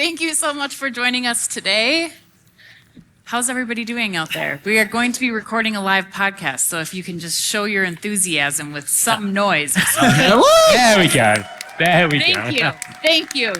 Thank you so much for joining us today. How's everybody doing out there? We are going to be recording a live podcast, so if you can just show your enthusiasm with some noise. There we go. Thank you.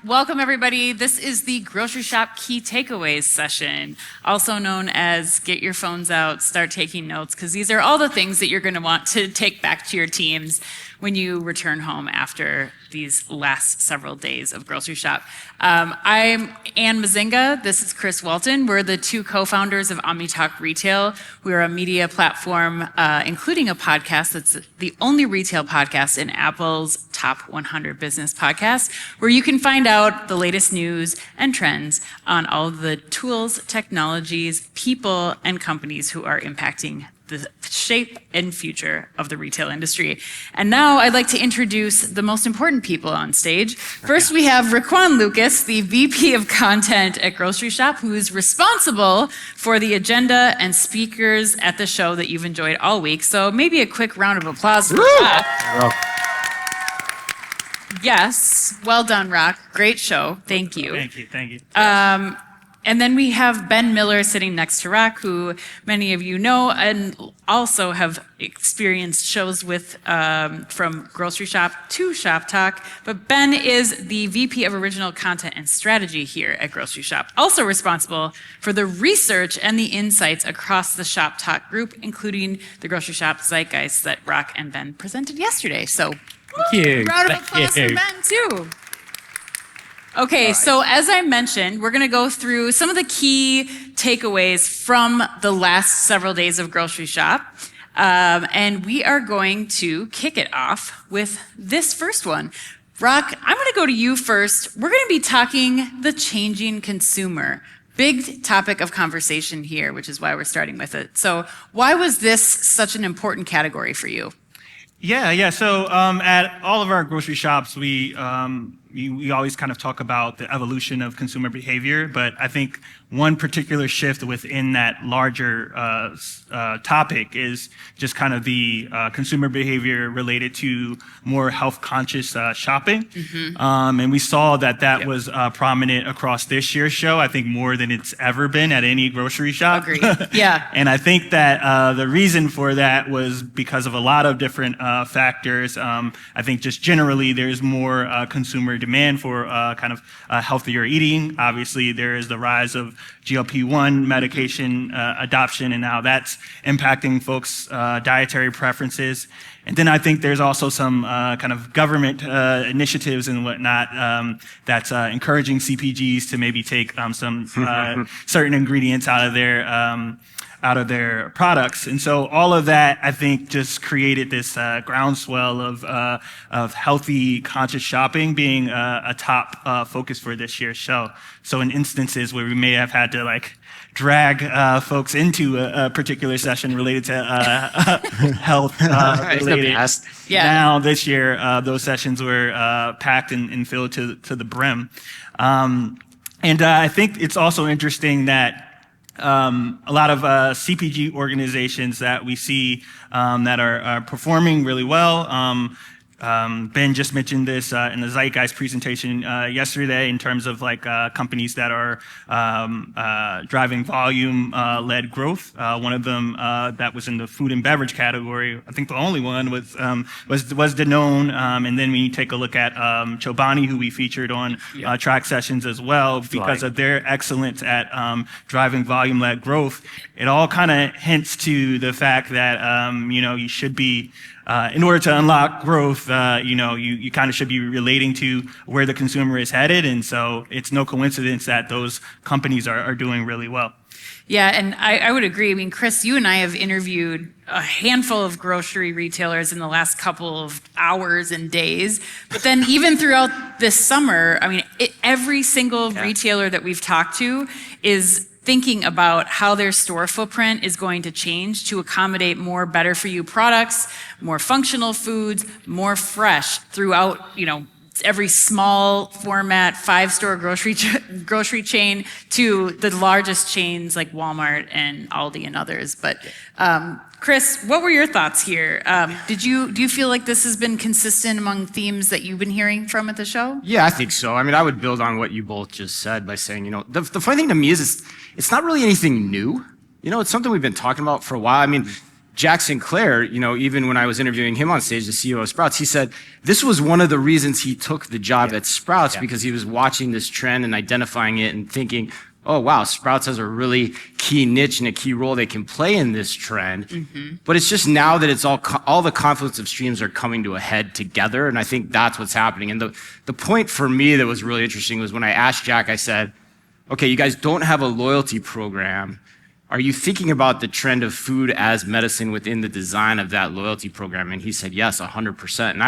Welcome, everybody. This is the Grocery Shop Key Takeaways session, also known as Get Your Phones Out, Start Taking Notes, because these are all the things that you're going to want to take back to your teams when you return home after these last several days of Grocery Shop. I'm Ann Mazinga. This is Chris Walton. We're the two co-founders of Omni Talk Retail. We're a media platform, including a podcast that's the only retail podcast in Apple's Top 100 Business Podcasts, where you can find out the latest news and trends on all of the tools, technologies, people, and companies who are impacting the shape and future of the retail industry. And now I'd like to introduce the most important people on stage. First, we have Raquan Lucas, the VP of Content at Grocery Shop, who is responsible for the agenda and speakers at the show that you've enjoyed all week. So maybe a quick round of applause for that. Yes, well done, Rock. Great show. Thank you. Thank you. And then we have Ben Miller sitting next to Rock, who many of you know and also have experienced shows with from Grocery Shop to Shop Talk. But Ben is the VP of Original Content and Strategy here at Grocery Shop, also responsible for the research and the insights across the Shop Talk group, including the Grocery Shop Zeitgeist that Rock and Ben presented yesterday. So Thank you. Round of applause for Ben, too. Okay, so as I mentioned, we're going to go through some of the key takeaways from the last several days of Grocery Shop. And we are going to kick it off with this first one. Rock, I'm going to go to you first. We're going to be talking the changing consumer. Big topic of conversation here, which is why we're starting with it. So why was this such an important category for you? Yeah. So at all of our grocery shops, we always kind of talk about the evolution of consumer behavior, but I think one particular shift within that larger topic is just kind of the consumer behavior related to more health-conscious shopping. Mm-hmm. And we saw that was prominent across this year's show, I think more than it's ever been at any grocery shop. Agreed. Yeah. And I think that the reason for that was because of a lot of different factors. I think just generally there's more consumer demand for kind of healthier eating. Obviously, there is the rise of GLP-1 medication adoption and how that's impacting folks' dietary preferences. And then I think there's also some kind of government initiatives and whatnot that's encouraging CPGs to maybe take some certain ingredients out of their products. And so all of that, I think, just created this groundswell of healthy, conscious shopping being a top focus for this year's show. So in instances where we may have had to drag folks into a particular session related to health related. Now this year, those sessions were packed and filled to the brim. And I think it's also interesting that a lot of CPG organizations that we see that are performing really well. Ben just mentioned this in the Zeitgeist presentation yesterday in terms of companies that are driving volume-led growth. One of them that was in the food and beverage category, I think the only one was Danone. And then when you take a look at Chobani, who we featured on track sessions as well, because of their excellence at driving volume-led growth, it all kind of hints to the fact that you should be in order to unlock growth, you kind of should be relating to where the consumer is headed. And so it's no coincidence that those companies are doing really well. Yeah, and I would agree. I mean, Chris, you and I have interviewed a handful of grocery retailers in the last couple of hours and days. But then even throughout this summer, I mean, every single retailer that we've talked to is thinking about how their store footprint is going to change to accommodate more better for you products, more functional foods, more fresh throughout, every small format 5-store grocery chain to the largest chains like Walmart and Aldi and others. But Chris, what were your thoughts here? Do you feel like this has been consistent among themes that you've been hearing from at the show? Yeah, I think so. I mean, I would build on what you both just said by saying, the funny thing to me is it's not really anything new. It's something we've been talking about for a while. I mean, Jack Sinclair, even when I was interviewing him on stage, the CEO of Sprouts, he said this was one of the reasons he took the job at Sprouts because he was watching this trend and identifying it and thinking, oh, wow, Sprouts has a really key niche and a key role they can play in this trend. Mm-hmm. But it's just now that it's all the confluence of streams are coming to a head together. And I think that's what's happening. And the point for me that was really interesting was when I asked Jack, I said, okay, you guys don't have a loyalty program. Are you thinking about the trend of food as medicine within the design of that loyalty program? And he said, yes, 100%. And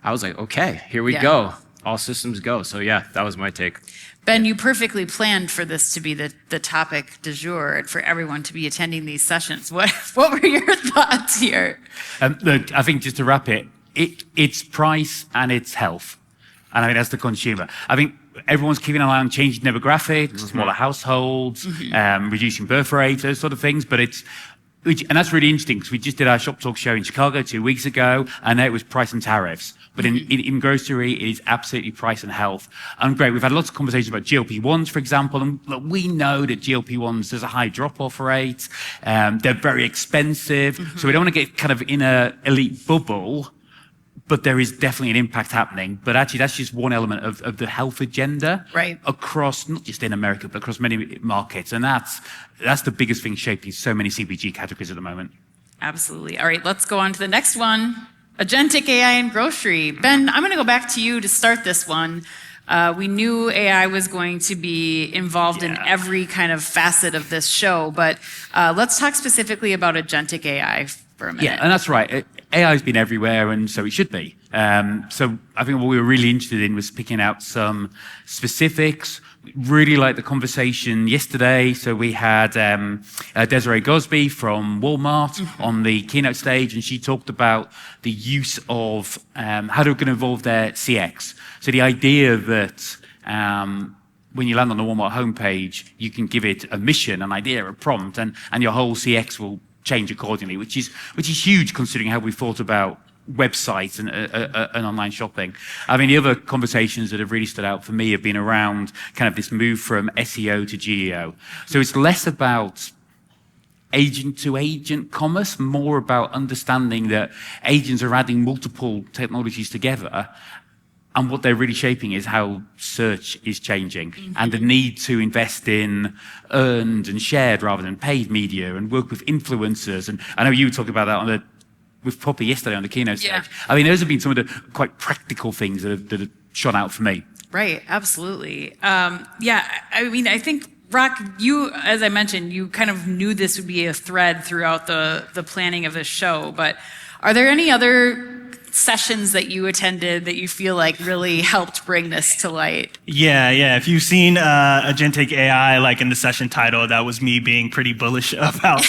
I was like, okay, here we go. All systems go. So yeah, that was my take. Ben, you perfectly planned for this to be the topic du jour and for everyone to be attending these sessions. What were your thoughts here? Look, I think just to wrap it's price and it's health. And I think that's the consumer. I think everyone's keeping an eye on changing demographics, smaller households, reducing birth rates, those sort of things. But and that's really interesting because we just did our Shop Talk show in Chicago 2 weeks ago, and it was price and tariffs. But in grocery, it is absolutely price and health. And great, we've had lots of conversations about GLP-1s, for example, and look, we know that GLP-1s, there's a high drop-off rate. They're very expensive. So we don't want to get kind of in an elite bubble, but there is definitely an impact happening. But actually, that's just one element of the health agenda across, not just in America, but across many markets. And that's the biggest thing shaping so many CPG categories at the moment. Absolutely. All right, let's go on to the next one. Agentic AI in grocery. Ben, I'm going to go back to you to start this one. We knew AI was going to be involved in every kind of facet of this show, but let's talk specifically about agentic AI for a minute. Yeah, and that's right. AI has been everywhere, and so it should be. So I think what we were really interested in was picking out some specifics. Really liked the conversation yesterday. So we had Desiree Gosby from Walmart on the keynote stage, and she talked about the use of how they're going to evolve their CX. So the idea that when you land on the Walmart homepage, you can give it a mission, an idea, a prompt, and your whole CX will change accordingly, which is huge considering how we thought about websites and online shopping. I mean, the other conversations that have really stood out for me have been around kind of this move from SEO to GEO. So it's less about agent-to-agent commerce, more about understanding that agents are adding multiple technologies together. And what they're really shaping is how search is changing and the need to invest in earned and shared rather than paid media and work with influencers. And I know you were talking about that with Poppy yesterday on the keynote stage. I mean, those have been some of the quite practical things that have shone out for me. Right, absolutely. I mean, I think, Rock, you, as I mentioned, you kind of knew this would be a thread throughout the planning of this show, but are there any other sessions that you attended that you feel like really helped bring this to light? Yeah. If you've seen Agentic AI, like in the session title, that was me being pretty bullish about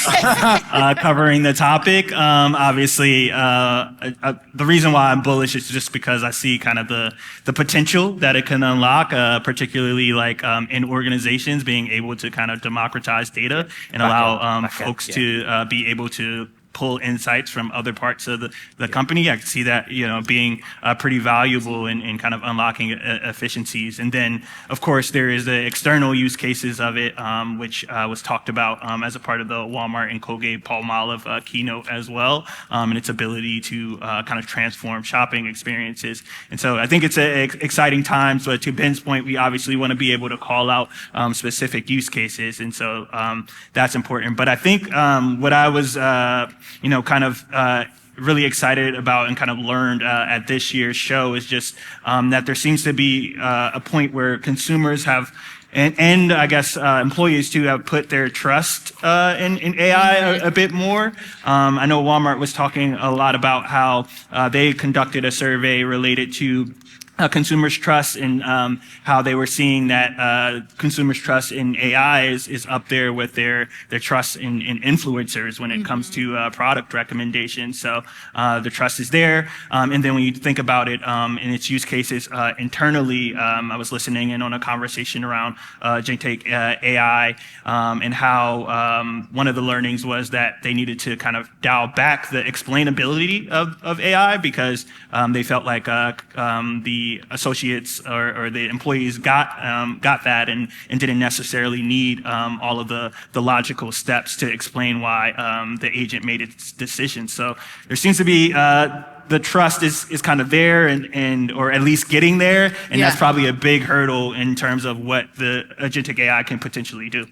covering the topic. Obviously, the reason why I'm bullish is just because I see kind of the potential that it can unlock, particularly like in organizations being able to kind of democratize data and allow folks to be able to pull insights from other parts of the company. I can see that, being pretty valuable in kind of unlocking efficiencies. And then, of course, there is the external use cases of it, which was talked about as a part of the Walmart and Colgate-Palmolive keynote as well, and its ability to kind of transform shopping experiences. And so I think it's exciting times, but to Ben's point, we obviously want to be able to call out specific use cases. And so that's important. But I think what I was really excited about and kind of learned at this year's show is just that there seems to be a point where consumers have and I guess employees too have put their trust in AI a bit more. I know Walmart was talking a lot about how they conducted a survey related to consumers' trust and how they were seeing that consumers' trust in AI is up there with their trust in influencers when it comes to product recommendations. So the trust is there. And then when you think about it in its use cases internally, I was listening in on a conversation around agentic AI and how one of the learnings was that they needed to kind of dial back the explainability of AI because they felt like the associates or the employees got that and didn't necessarily need all of the logical steps to explain why the agent made its decision. So there seems to be the trust is kind of there and or at least getting there, and that's probably a big hurdle in terms of what the agentic AI can potentially do.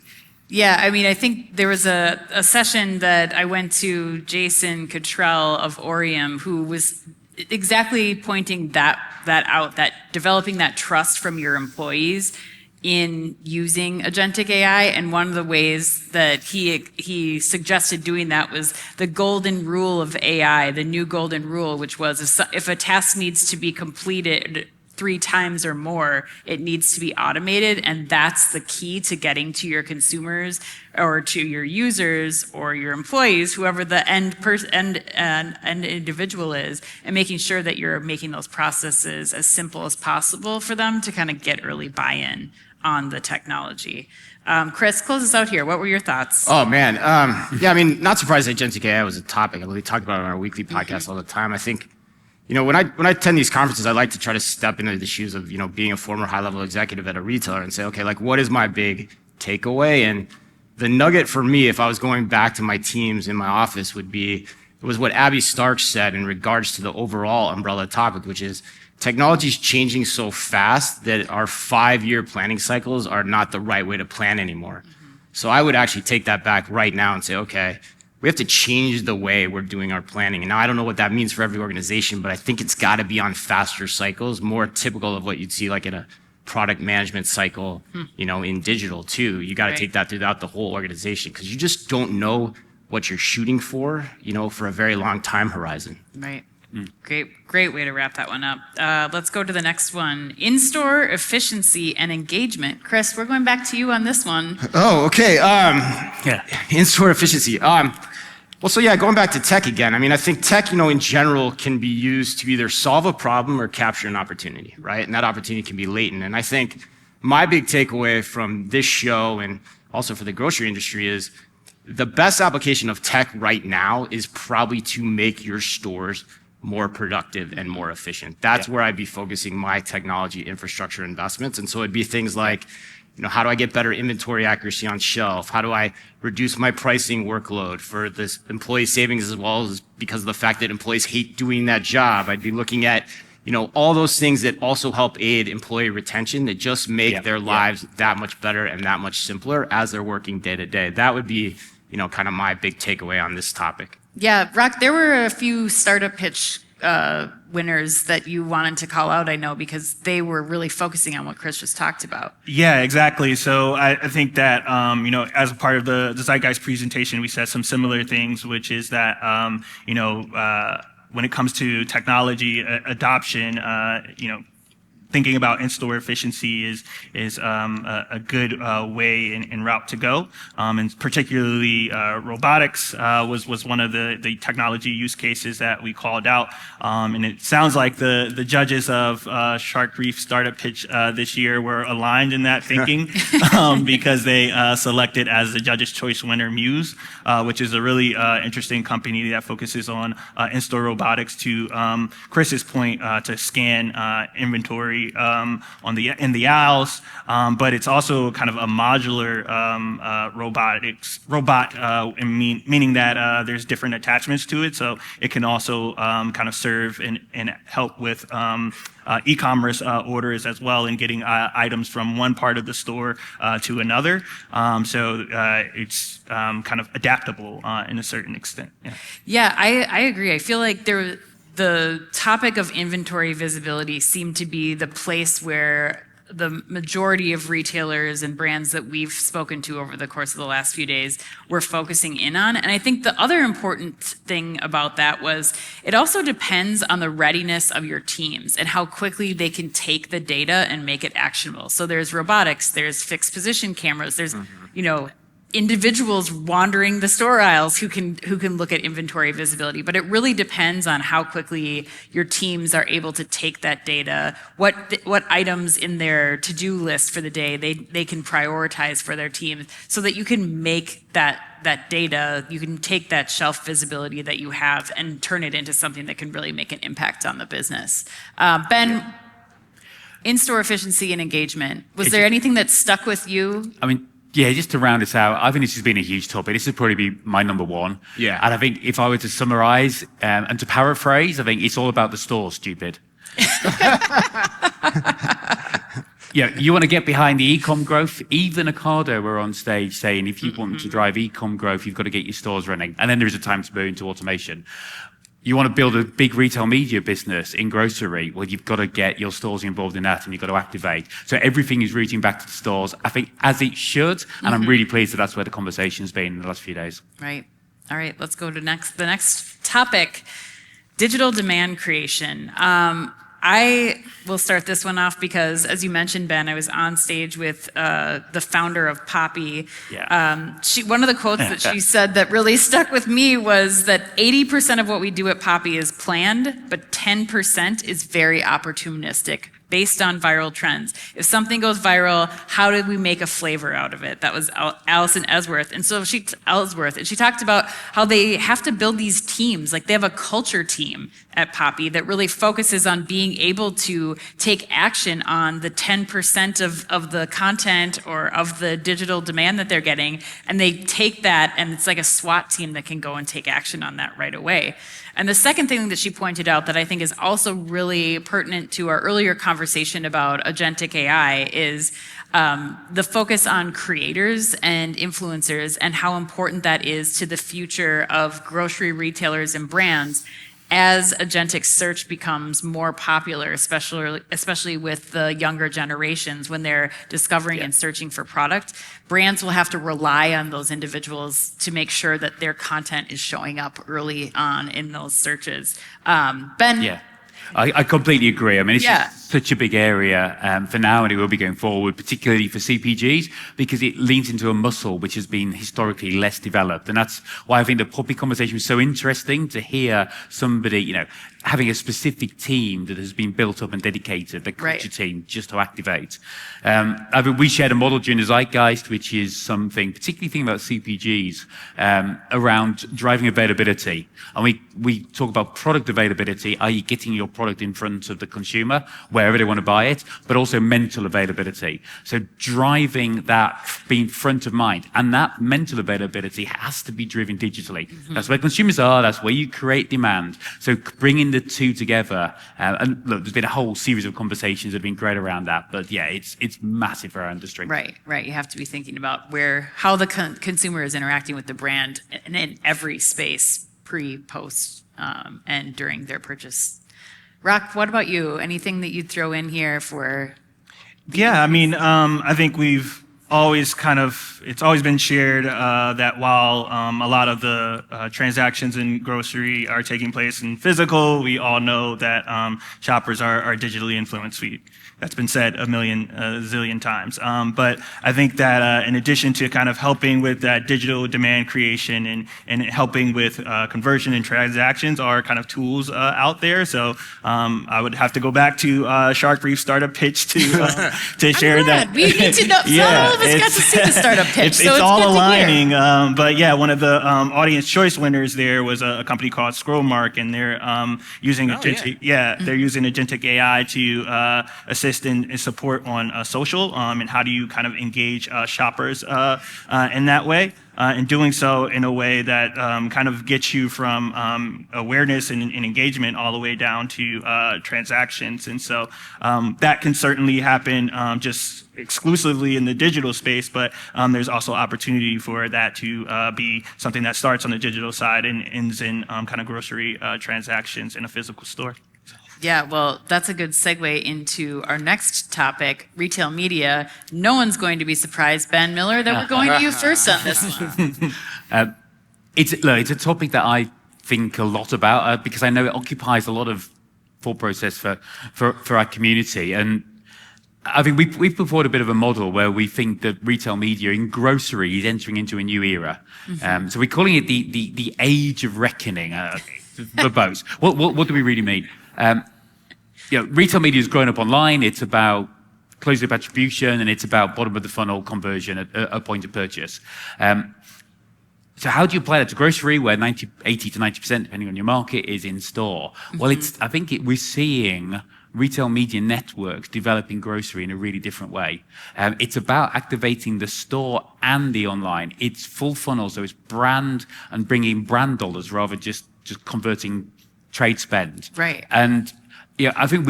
Yeah, I mean, I think there was a session that I went to, Jason Cottrell of Orium, who was exactly pointing that out, that developing that trust from your employees in using agentic AI. And one of the ways that he suggested doing that was the golden rule of AI, the new golden rule, which was if a task needs to be completed 3 times or more, it needs to be automated, and that's the key to getting to your consumers or to your users or your employees, whoever the end individual is, and making sure that you're making those processes as simple as possible for them to kind of get early buy-in on the technology. Chris, close us out here. What were your thoughts? Oh man, yeah, I mean, not surprised that agentic AI was a topic. We talk about it on our weekly podcast all the time. I think, you know, when I attend these conferences, I like to try to step into the shoes of, you know, being a former high-level executive at a retailer and say, okay, like, what is my big takeaway? And the nugget for me, if I was going back to my teams in my office, was what Abby Stark said in regards to the overall umbrella topic, which is technology is changing so fast that our 5-year planning cycles are not the right way to plan anymore. So I would actually take that back right now and say, okay, we have to change the way we're doing our planning. And now I don't know what that means for every organization, but I think it's got to be on faster cycles, more typical of what you'd see like in a product management cycle, you know, in digital too. You got to take that throughout the whole organization because you just don't know what you're shooting for, you know, for a very long time horizon. Right. Great way to wrap that one up. Let's go to the next one. In-store efficiency and engagement. Chris, we're going back to you on this one. Oh, okay. In-store efficiency. Well, so yeah, going back to tech again. I mean, I think tech, you know, in general can be used to either solve a problem or capture an opportunity, right? And that opportunity can be latent. And I think my big takeaway from this show and also for the grocery industry is the best application of tech right now is probably to make your stores more productive and more efficient. That's where I'd be focusing my technology infrastructure investments. And so it'd be things like, you know, how do I get better inventory accuracy on shelf? How do I reduce my pricing workload for this employee savings, as well as because of the fact that employees hate doing that job? I'd be looking at, you know, all those things that also help aid employee retention that just make their lives that much better and that much simpler as they're working day to day. That would be, you know, kind of my big takeaway on this topic. Yeah, Rock, there were a few startup pitch winners that you wanted to call out, I know, because they were really focusing on what Chris just talked about. Yeah, exactly. So I think that, you know, as a part of the Zeitgeist presentation, we said some similar things, which is that, you know, when it comes to technology adoption, you know, thinking about in-store efficiency is a good way and route to go, and particularly robotics was one of the technology use cases that we called out, and it sounds like the judges of Shark Reef Startup Pitch this year were aligned in that thinking because they selected as the Judges' Choice winner Muse, which is a really interesting company that focuses on in-store robotics. To Chris's point, to scan inventory in the aisles, but it's also kind of a modular robot, meaning that there's different attachments to it, so it can also kind of serve and help with e-commerce orders as well, and getting items from one part of the store to another. So it's kind of adaptable in a certain extent. Yeah, I agree. I feel like the topic of inventory visibility seemed to be the place where the majority of retailers and brands that we've spoken to over the course of the last few days were focusing in on. And I think the other important thing about that was it also depends on the readiness of your teams and how quickly they can take the data and make it actionable. So there's robotics, there's fixed position cameras, there's, individuals wandering the store aisles who can look at inventory visibility, but it really depends on how quickly your teams are able to take that data, what items in their to-do list for the day they can prioritize for their teams, so that you can make that data, you can take that shelf visibility that you have and turn it into something that can really make an impact on the business. Ben, in-store efficiency and engagement, was there anything that stuck with you? I mean, yeah, just to round this out, I think this has been a huge topic. This would probably be my number one. Yeah. And I think if I were to summarize and to paraphrase, I think it's all about the store, stupid. Yeah, you want to get behind the e-com growth. Even Ocado were on stage saying if you want to drive e-com growth, you've got to get your stores running. And then there is a time to move into automation. You want to build a big retail media business in grocery, well, you've got to get your stores involved in that and you've got to activate. So everything is routing back to the stores, I think, as it should. And I'm really pleased that that's where the conversation's been in the last few days. Right. All right, let's go to the next topic, digital demand creation. I will start this one off because, as you mentioned, Ben, I was on stage with the founder of Poppy. Yeah. One of the quotes that she said that really stuck with me was that 80% of what we do at Poppy is planned, but 10% is very opportunistic, based on viral trends. If something goes viral, how did we make a flavor out of it? That was Allison Ellsworth. And so she talked about how they have to build these teams. Like they have a culture team at Poppy that really focuses on being able to take action on the 10% of the content or of the digital demand that they're getting. And they take that, and it's like a SWAT team that can go and take action on that right away. And the second thing that she pointed out that I think is also really pertinent to our earlier conversation about agentic AI is the focus on creators and influencers and how important that is to the future of grocery retailers and brands as agentic search becomes more popular, especially with the younger generations when they're discovering and searching for product. Brands will have to rely on those individuals to make sure that their content is showing up early on in those searches. Ben? Yeah. I completely agree. I mean, it's just such a big area for now, and it will be going forward, particularly for CPGs, because it leans into a muscle which has been historically less developed. And that's why I think the Poppy conversation was so interesting to hear somebody, having a specific team that has been built up and dedicated, the culture team, just to activate. I mean, we shared a model during the Zeitgeist, which is something, particularly thinking about CPGs, around driving availability. And we talk about product availability, i.e. getting your product in front of the consumer, wherever they want to buy it, but also mental availability. So driving that, being front of mind, and that mental availability has to be driven digitally. That's where consumers are, that's where you create demand. So bringing the two together, and look, there's been a whole series of conversations that have been great around that, but yeah, it's massive for our industry. Right. You have to be thinking about how the consumer is interacting with the brand in every space, pre, post, and during their purchase. Rock, what about you? Anything that you'd throw in here for? Yeah, I mean, I think we've always it's always been shared that while a lot of the transactions in grocery are taking place in physical, we all know that shoppers are digitally influenced. That's been said a zillion times. But I think that in addition to kind of helping with that digital demand creation and helping with conversion and transactions are kind of tools out there. So I would have to go back to Shark Brief startup pitch to share that. We need to know. Yeah, all of us got to see the startup pitch. It's all aligning. But yeah, one of the audience choice winners there was a company called Scrollmark, and they're using they're using agentic AI to assist and support on social, and how do you kind of engage shoppers in that way, and doing so in a way that kind of gets you from awareness and engagement all the way down to transactions. And so that can certainly happen just exclusively in the digital space, but there's also opportunity for that to be something that starts on the digital side and ends in kind of grocery transactions in a physical store. Yeah, well, that's a good segue into our next topic, retail media. No one's going to be surprised, Ben Miller, that we're going to you first on this one. It's a topic that I think a lot about because I know it occupies a lot of thought process for our community. And I think we've put forward a bit of a model where we think that retail media in grocery is entering into a new era. So we're calling it the age of reckoning for both. What do we really mean? Retail media has grown up online. It's about closed loop attribution and it's about bottom of the funnel conversion at a point of purchase. So how do you apply that to grocery where 80 to 90%, depending on your market, is in store? Well, we're seeing retail media networks developing grocery in a really different way. It's about activating the store and the online. It's full funnel, so it's brand and bringing brand dollars rather just converting trade spend. Right. And I think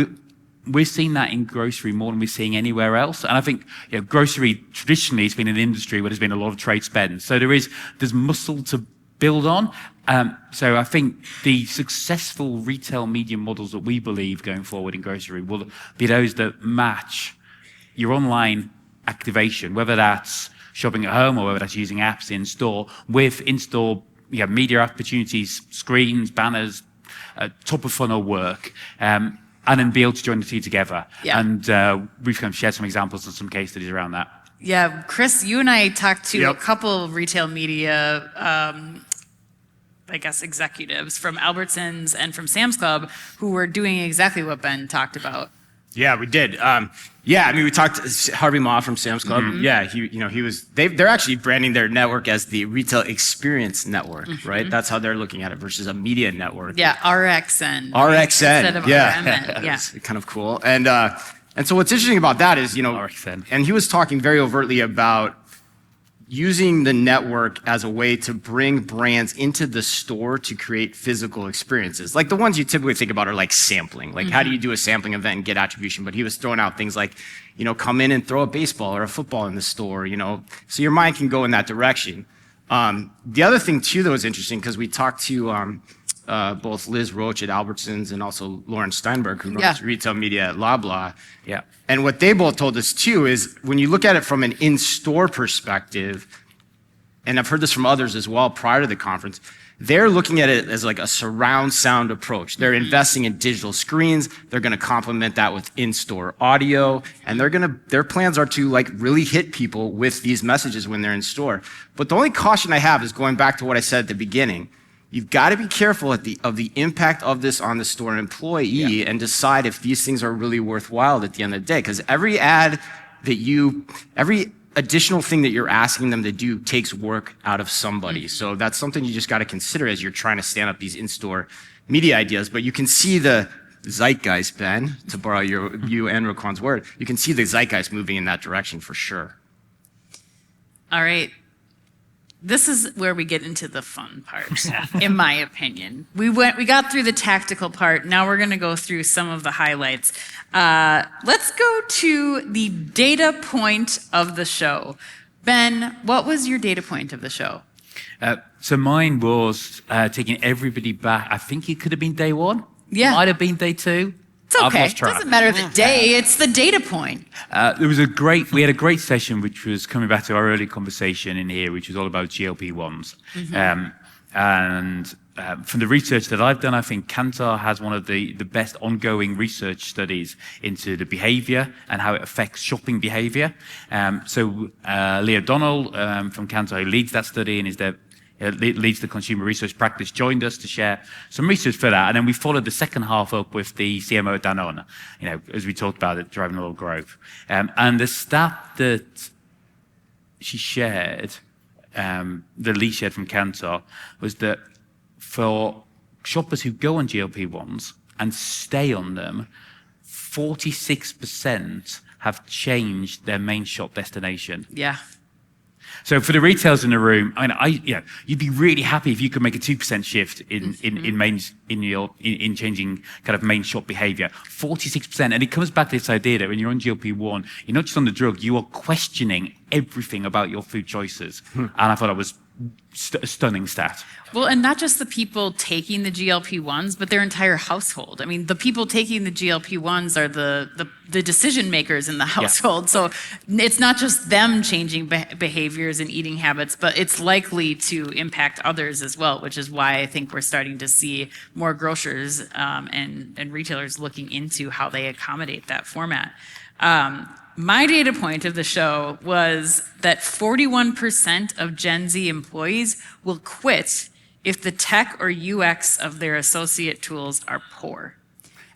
we're seeing that in grocery more than we're seeing anywhere else. And I think grocery traditionally has been an industry where there's been a lot of trade spend. So there's muscle to build on. So I think the successful retail media models that we believe going forward in grocery will be those that match your online activation, whether that's shopping at home or whether that's using apps in store, with in-store media opportunities, screens, banners, top of funnel work. And then be able to join the two together. Yeah. And we've kind of shared some examples and some case studies around that. Yeah, Chris, you and I talked to a couple of retail media, I guess, executives from Albertsons and from Sam's Club who were doing exactly what Ben talked about. Yeah, we did. We talked to Harvey Ma from Sam's Club. Yeah, they're actually branding their network as the Retail Experience Network, right? That's how they're looking at it versus a media network. Yeah, RXN. RXN, instead of RMN. Yeah. It's kind of cool. And so what's interesting about that is, RXN. and he was talking very overtly about using the network as a way to bring brands into the store to create physical experiences. Like the ones you typically think about are like sampling. Like how do you do a sampling event and get attribution? But he was throwing out things like, come in and throw a baseball or a football in the store, so your mind can go in that direction. The other thing too that was interesting, because we talked to both Liz Roach at Albertsons and also Lauren Steinberg, who runs retail media at Loblaw. Yeah. And what they both told us too is when you look at it from an in-store perspective, and I've heard this from others as well prior to the conference, they're looking at it as like a surround sound approach. They're investing in digital screens. They're going to complement that with in-store audio, and their plans are to like really hit people with these messages when they're in store. But the only caution I have is going back to what I said at the beginning. You've got to be careful of the impact of this on the store employee and decide if these things are really worthwhile at the end of the day. Because every additional thing that you're asking them to do takes work out of somebody. So that's something you just got to consider as you're trying to stand up these in-store media ideas. But you can see the zeitgeist, Ben, to borrow you and Raquan's word, you can see the zeitgeist moving in that direction for sure. All right. This is where we get into the fun part, in my opinion. We got through the tactical part. Now we're going to go through some of the highlights. Let's go to the data point of the show. Ben, what was your data point of the show? So mine was taking everybody back. I think it could have been day one. Yeah. Might have been day two. It's okay. It doesn't matter the day. It's the data point. We had a great session, which was coming back to our early conversation in here, which was all about GLP-1s. From the research that I've done, I think Kantar has one of the best ongoing research studies into the behavior and how it affects shopping behavior. Leah Donnell from Kantar, who leads that study and leads the consumer research practice, joined us to share some research for that. And then we followed the second half up with the CMO at Danone, as we talked about it, driving a lot of growth. And the stat that she shared, that Lee shared from Kantar, was that for shoppers who go on GLP-1s and stay on them, 46% have changed their main shop destination. Yeah. So for the retailers in the room, you'd be really happy if you could make a 2% shift in changing kind of main shop behavior. 46%, and it comes back to this idea that when you're on GLP-1, you're not just on the drug, you are questioning everything about your food choices. And I thought that was stunning stat. Well, and not just the people taking the GLP-1s, but their entire household. I mean, the people taking the GLP-1s are the decision makers in the household. So it's not just them changing behaviors and eating habits, but it's likely to impact others as well, which is why I think we're starting to see more grocers and retailers looking into how they accommodate that format. My data point of the show was that 41% of Gen Z employees will quit if the tech or UX of their associate tools are poor.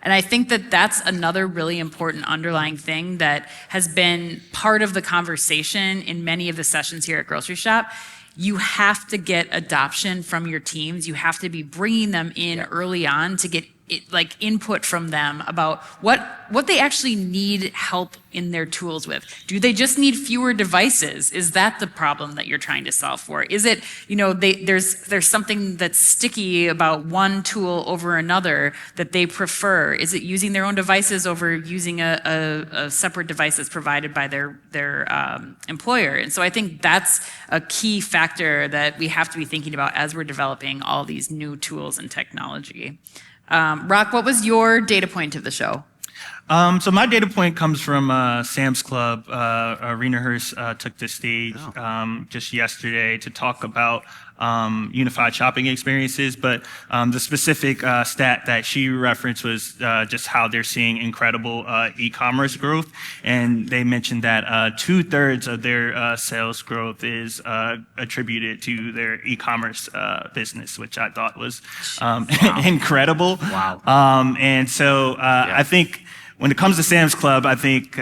And I think that that's another really important underlying thing that has been part of the conversation in many of the sessions here at Grocery Shop. You have to get adoption from your teams. You have to be bringing them in early on to get input from them about what they actually need help in their tools with. Do they just need fewer devices? Is that the problem that you're trying to solve for? Is it, there's something that's sticky about one tool over another that they prefer? Is it using their own devices over using a separate device that's provided by their employer? And so I think that's a key factor that we have to be thinking about as we're developing all these new tools and technology. Rock, what was your data point of the show? So my data point comes from Sam's Club. Rena Hurst took the stage just yesterday to talk about unified shopping experiences, but the specific stat that she referenced was just how they're seeing incredible e-commerce growth, and they mentioned that 2/3 of their sales growth is attributed to their e-commerce business, which I thought was incredible. Wow. And so I think when it comes to Sam's Club, I think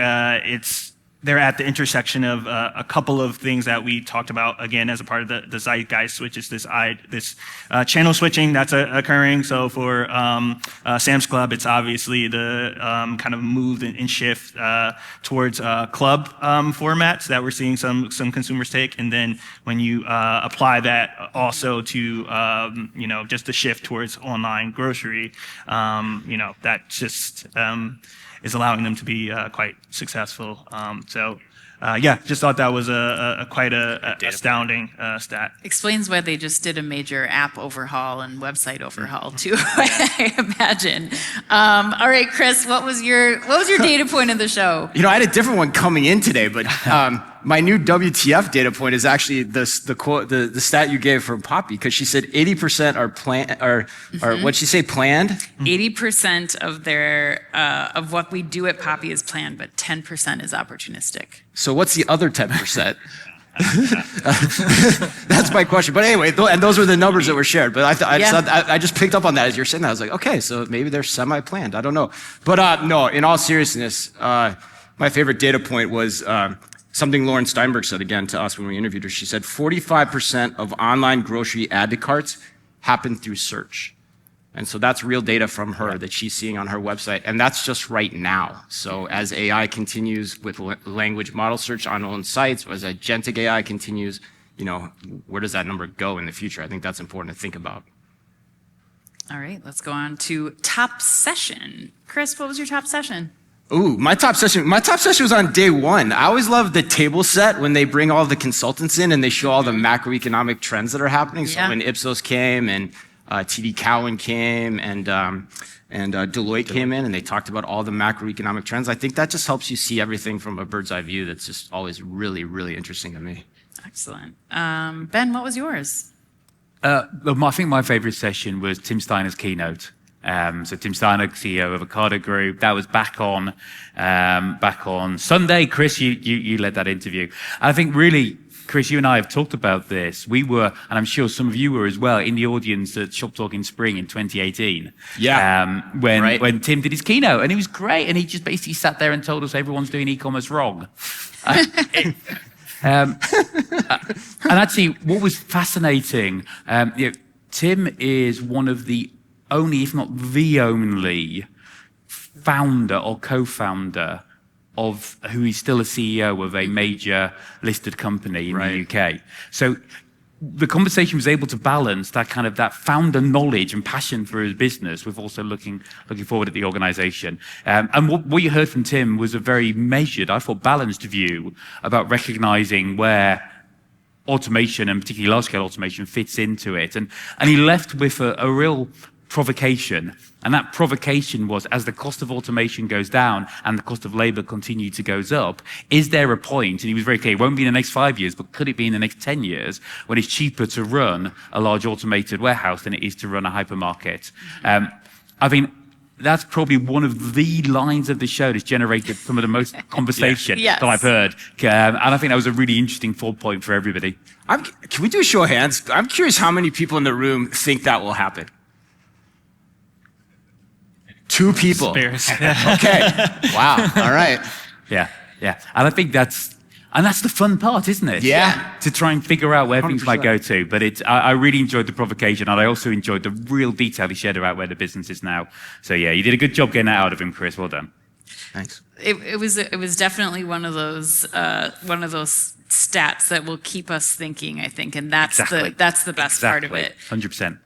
they're at the intersection of a couple of things that we talked about, again, as a part of the zeitgeist, which is this channel switching that's occurring. So for Sam's Club, it's obviously the kind of move and shift towards club formats that we're seeing some consumers take. And then when you apply that also to, just the shift towards online grocery, that just is allowing them to be quite successful. Just thought that was a quite astounding stat. Explains why they just did a major app overhaul and website overhaul too, I imagine. All right, Chris, what was your data point of the show? I had a different one coming in today, but my new WTF data point is actually the stat you gave for Poppy, because she said 80% are what'd she say, planned? 80% of of what we do at Poppy is planned, but 10% is opportunistic. So what's the other 10%? That's my question. But anyway, and those were the numbers that were shared. But I just picked up on that as you're saying that. I was like, okay, so maybe they're semi-planned. I don't know. But no, in all seriousness, my favorite data point was something Lauren Steinberg said again to us when we interviewed her. She said 45% of online grocery add to carts happen through search. And so that's real data from her that she's seeing on her website. And that's just right now. So as AI continues with language model search on own sites, as agentic AI continues, where does that number go in the future? I think that's important to think about. All right, let's go on to top session. Chris, what was your top session? Ooh, my top session was on day one. I always love the table set when they bring all the consultants in and they show all the macroeconomic trends that are happening. So when Ipsos came and TD Cowen came and Deloitte came in and they talked about all the macroeconomic trends. I think that just helps you see everything from a bird's eye view. That's just always really, really interesting to me. Excellent. Ben, what was yours? I think my favorite session was Tim Steiner's keynote. So Tim Steiner, CEO of Ocado Group, that was back on Sunday. Chris, you led that interview. And I think really, Chris, you and I have talked about this. We were, and I'm sure some of you were as well, in the audience at Shop Talk in Spring in 2018. Yeah. When Tim did his keynote, and it was great. And he just basically sat there and told us everyone's doing e-commerce wrong. And actually, what was fascinating, Tim is one of the only, if not the only, founder or co-founder of who is still a CEO of a major listed company in the UK. So the conversation was able to balance that kind of that founder knowledge and passion for his business with also looking forward at the organization. And what you heard from Tim was a very measured, I thought, balanced view about recognizing where automation and particularly large-scale automation fits into it. And he left with a real provocation. And that provocation was, as the cost of automation goes down and the cost of labor continues to goes up, is there a point, and he was very clear, it won't be in the next 5 years, but could it be in the next 10 years, when it's cheaper to run a large automated warehouse than it is to run a hypermarket? I think that's probably one of the lines of the show that's generated some of the most conversation Yes. that I've heard. And I think that was a really interesting thought point for everybody. Can we do a show of hands? I'm curious how many people in the room think that will happen. 2 people. Spares. Okay. Wow. All right. Yeah. And I think that's the fun part, isn't it? Yeah. To try and figure out where things 100%. might go to. But I really enjoyed the provocation, and I also enjoyed the real detail he shared about where the business is now. So yeah, you did a good job getting that out of him, Chris. Well done. Thanks. It was definitely one of those stats that will keep us thinking, I think, and that's the best part of it. 100%.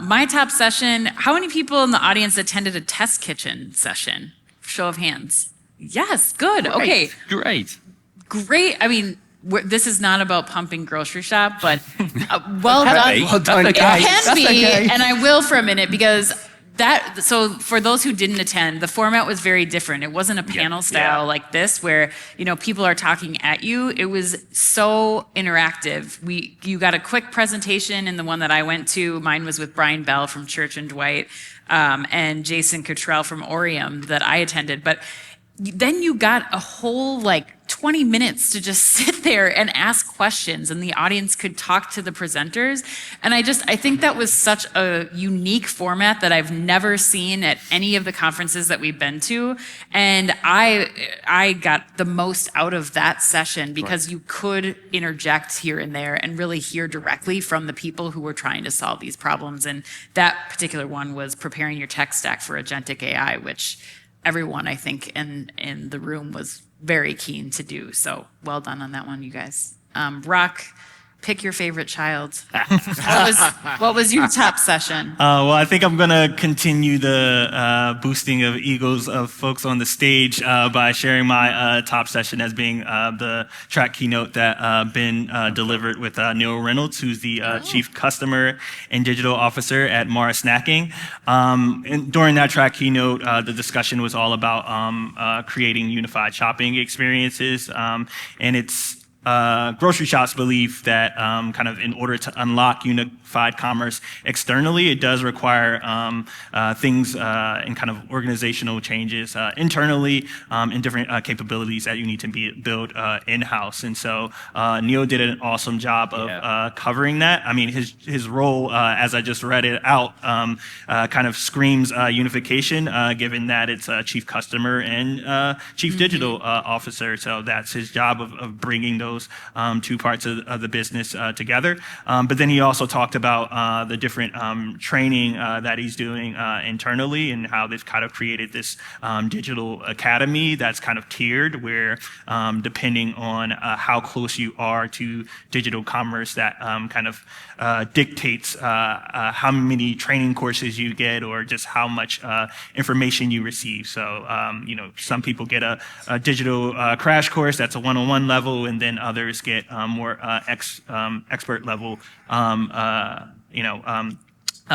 My top session. How many people in the audience attended a test kitchen session? Show of hands. Yes, good. Okay, Great. great. I mean, this is not about pumping grocery shop, but well done. Be. Well done, That's guys. It can That's be, okay. and I will for a minute because so for those who didn't attend, the format was very different. It wasn't a panel style like this where, people are talking at you. It was so interactive. You got a quick presentation in the one that I went to. Mine was with Brian Bell from Church and Dwight, and Jason Cottrell from Orium that I attended. But then you got a whole 20 minutes to just sit there and ask questions, and the audience could talk to the presenters. And I think that was such a unique format that I've never seen at any of the conferences that we've been to. And I got the most out of that session because you could interject here and there and really hear directly from the people who were trying to solve these problems. And that particular one was preparing your tech stack for agentic AI, which everyone, I think, in the room was very keen to do. So well done on that one, you guys. Rock, pick your favorite child. What was your top session? Well, I think I'm going to continue the boosting of egos of folks on the stage by sharing my top session as being the track keynote that been delivered with Neil Reynolds, who's the Chief Customer and Digital Officer at Mara Snacking. And during that track keynote, the discussion was all about creating unified shopping experiences. And it's Groceryshop's belief that kind of in order to unlock unified commerce externally, it does require things and kind of organizational changes internally and different capabilities that you need to build in-house. And so Neil did an awesome job of covering that. I mean, his role, as I just read it out, kind of screams unification, given that it's Chief Customer and Chief Digital Officer. So that's his job of bringing those 2 parts of the business together. But then he also talked about the different training that he's doing internally and how they've kind of created this digital academy that's kind of tiered where depending on how close you are to digital commerce, that kind of dictates how many training courses you get or just how much information you receive. So, some people get a digital crash course that's a one-on-one level, and then others get more expert level,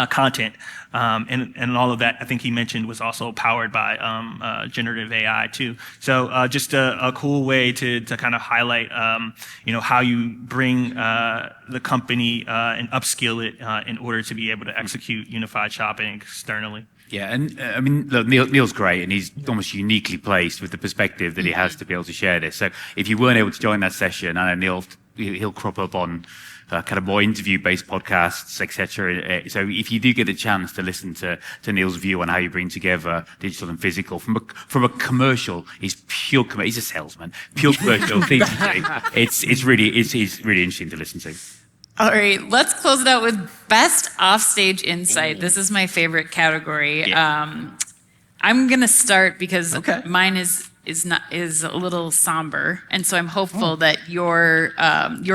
content. And all of that, I think he mentioned, was also powered by generative AI too. So just a cool way to kind of highlight, how you bring the company and upskill it in order to be able to execute unified shopping externally. Yeah, and I mean, look, Neil's great, and he's almost uniquely placed with the perspective that he has to be able to share this. So if you weren't able to join that session, I know he'll crop up on kind of more interview-based podcasts, etc. So if you do get the chance to listen to Neil's view on how you bring together digital and physical from a commercial, he's a salesman, pure commercial thing. It's really interesting to listen to. All right, let's close it out with best offstage insight. This is my favorite category. Yeah. I'm gonna start because mine is a little somber, and so I'm hopeful that your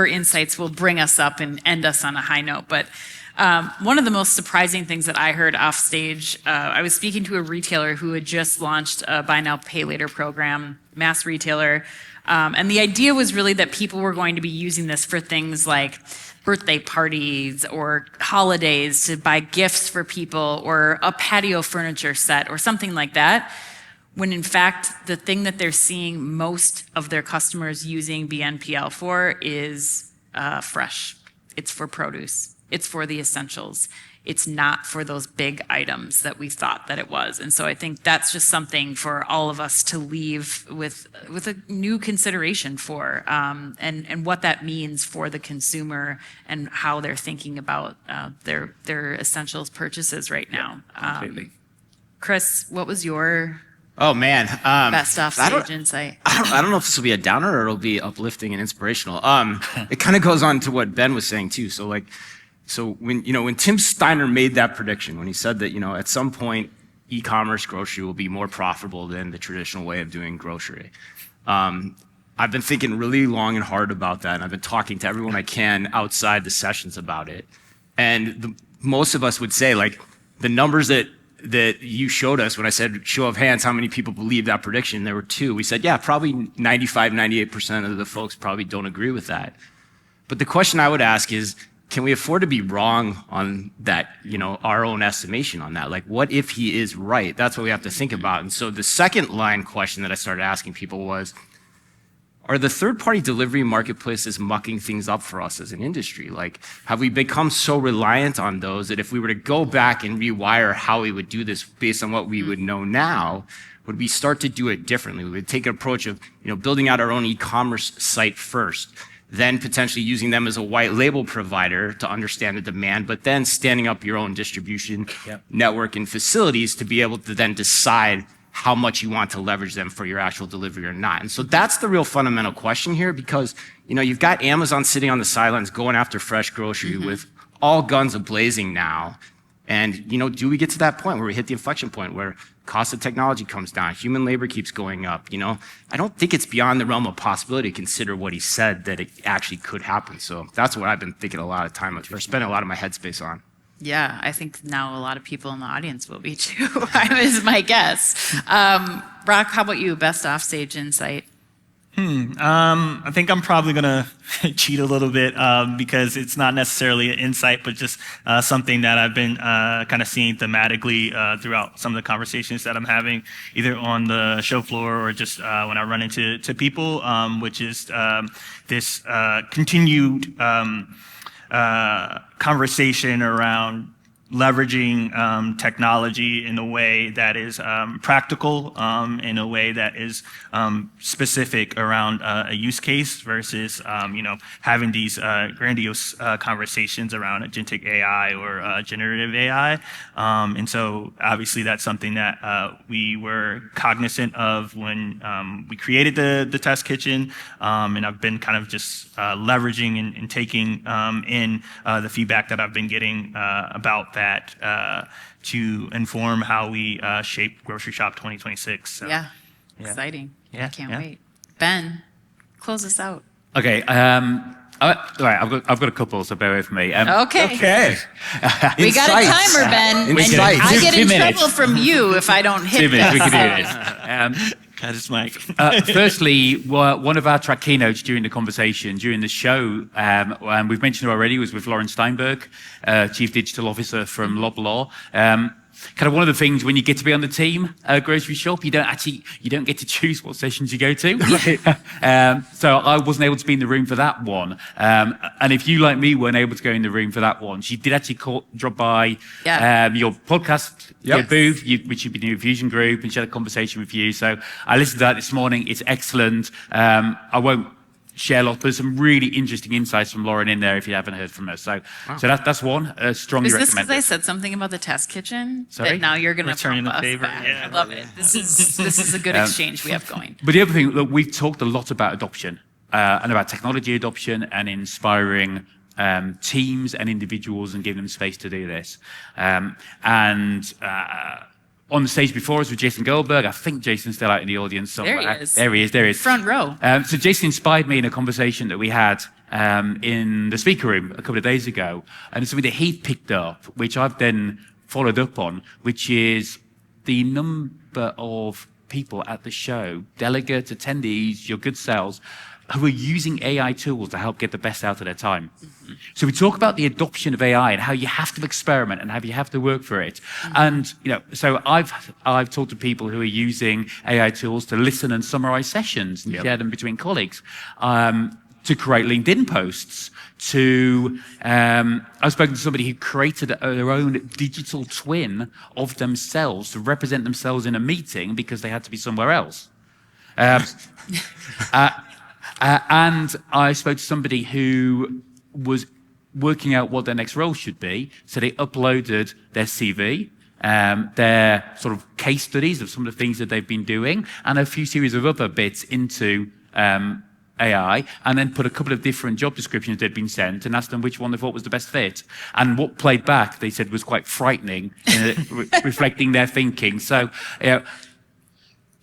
insights will bring us up and end us on a high note. But one of the most surprising things that I heard off stage, I was speaking to a retailer who had just launched a buy now pay later program mass retailer. And the idea was really that people were going to be using this for things like birthday parties or holidays to buy gifts for people or a patio furniture set or something like that. When in fact, the thing that they're seeing most of their customers using BNPL for is fresh. It's for produce. It's for the essentials. It's not for those big items that we thought that it was. And so I think that's just something for all of us to leave with a new consideration for, and what that means for the consumer and how they're thinking about their essentials purchases right now. Completely. Chris, what was your Oh man, best offstage insight? I don't know if this will be a downer or it'll be uplifting and inspirational. It kind of goes on to what Ben was saying too. So when Tim Steiner made that prediction, when he said that, at some point e-commerce grocery will be more profitable than the traditional way of doing grocery. I've been thinking really long and hard about that, and I've been talking to everyone I can outside the sessions about it. And most of us would say, like, the numbers that you showed us when I said, show of hands, how many people believe that prediction? There were 2. We said, yeah, probably 95, 98% of the folks probably don't agree with that. But the question I would ask is, can we afford to be wrong on that, our own estimation on that? Like, what if he is right? That's what we have to think about. And so the second line question that I started asking people was, are the third-party delivery marketplaces mucking things up for us as an industry? Like, have we become so reliant on those that if we were to go back and rewire how we would do this based on what we would know now, would we start to do it differently? We would take an approach of, building out our own e-commerce site first, then potentially using them as a white label provider to understand the demand, but then standing up your own distribution network and facilities to be able to then decide how much you want to leverage them for your actual delivery or not. And so that's the real fundamental question here, because you've got Amazon sitting on the sidelines going after fresh grocery with all guns a-blazing now. And do we get to that point where we hit the inflection point where cost of technology comes down, human labor keeps going up? I don't think it's beyond the realm of possibility to consider what he said that it actually could happen. So that's what I've been thinking a lot of time, or spending a lot of my headspace on. Yeah, I think now a lot of people in the audience will be too, is my guess. Brock, how about you? Best offstage insight? I think I'm probably gonna cheat a little bit because it's not necessarily an insight, but just something that I've been kind of seeing thematically throughout some of the conversations that I'm having, either on the show floor or just when I run into people, which is this continued conversation around leveraging technology in a way that is practical, in a way that is specific around a use case versus having these grandiose conversations around agentic AI or generative AI. And so obviously that's something that we were cognizant of when we created the test kitchen, and I've been kind of just leveraging and taking in the feedback that I've been getting about that to inform how we shape Groceryshop 2026. So, Yeah, exciting. Yeah, I can't yeah. wait. Ben, close us out. Okay. All right. I've got a couple, so bear with me. Okay. We got a Insights. timer, Ben. Insights. And I get in 2 minutes. trouble from you if I don't hit 2 minutes. We this. can do this. Got his mic. Firstly, one of our track keynotes during the conversation, during the show, and we've mentioned it already, was with Lauren Steinberg, Chief Digital Officer from Loblaw. Kind of one of the things when you get to be on the team at Groceryshop, you don't get to choose what sessions you go to. So I wasn't able to be in the room for that one. And if you, like me, weren't able to go in the room for that one, she did actually drop by your podcast, your booth, which you've been doing Fusion Group, and she had a conversation with you. So I listened to that this morning. It's excellent. I won't share a lot, but there's some really interesting insights from Lauren in there if you haven't heard from her. So that's one. Strongly Is this recommend because I it. said something about the test kitchen? Sorry? That now you're going to Returning the favor. I love it. This is a good exchange we have going. But the other thing, look, we've talked a lot about adoption and about technology adoption and inspiring teams and individuals and giving them space to do this. On the stage before us with Jason Goldberg, I think Jason's still out in the audience somewhere. There he is. Front row. So Jason inspired me in a conversation that we had in the speaker room a couple of days ago. And something that he picked up, which I've then followed up on, which is the number of people at the show, delegates, attendees, your good selves, who are using AI tools to help get the best out of their time. So we talk about the adoption of AI and how you have to experiment and how you have to work for it. And so I've talked to people who are using AI tools to listen and summarize sessions and share them between colleagues, to create LinkedIn posts. I've spoken to somebody who created their own digital twin of themselves to represent themselves in a meeting because they had to be somewhere else. And I spoke to somebody who was working out what their next role should be. So they uploaded their CV, their sort of case studies of some of the things that they've been doing, and a few series of other bits into AI, and then put a couple of different job descriptions they'd been sent and asked them which one they thought was the best fit. And what played back, they said, was quite frightening, reflecting their thinking. So,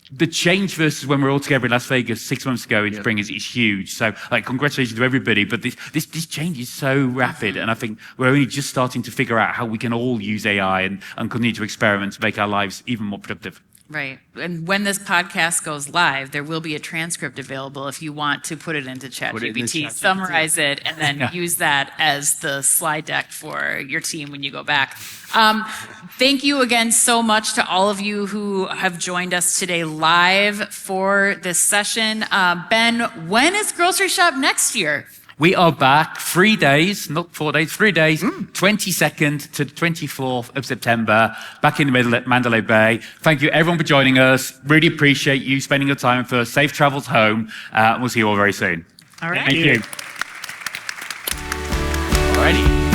the change versus when we were all together in Las Vegas 6 months ago in spring is huge. So, congratulations to everybody. But this change is so rapid, and I think we're only just starting to figure out how we can all use AI and continue to experiment to make our lives even more productive. Right. And when this podcast goes live, there will be a transcript available if you want to put it into ChatGPT, summarize it, and then use that as the slide deck for your team when you go back. Thank you again so much to all of you who have joined us today live for this session. Ben, when is Groceryshop next year? We are back 3 days, not 4 days, 3 days, 22nd to 24th of September, back in the middle at Mandalay Bay. Thank you everyone for joining us. Really appreciate you spending your time with us. Safe travels home. We'll see you all very soon. All right. Thank you. Alrighty.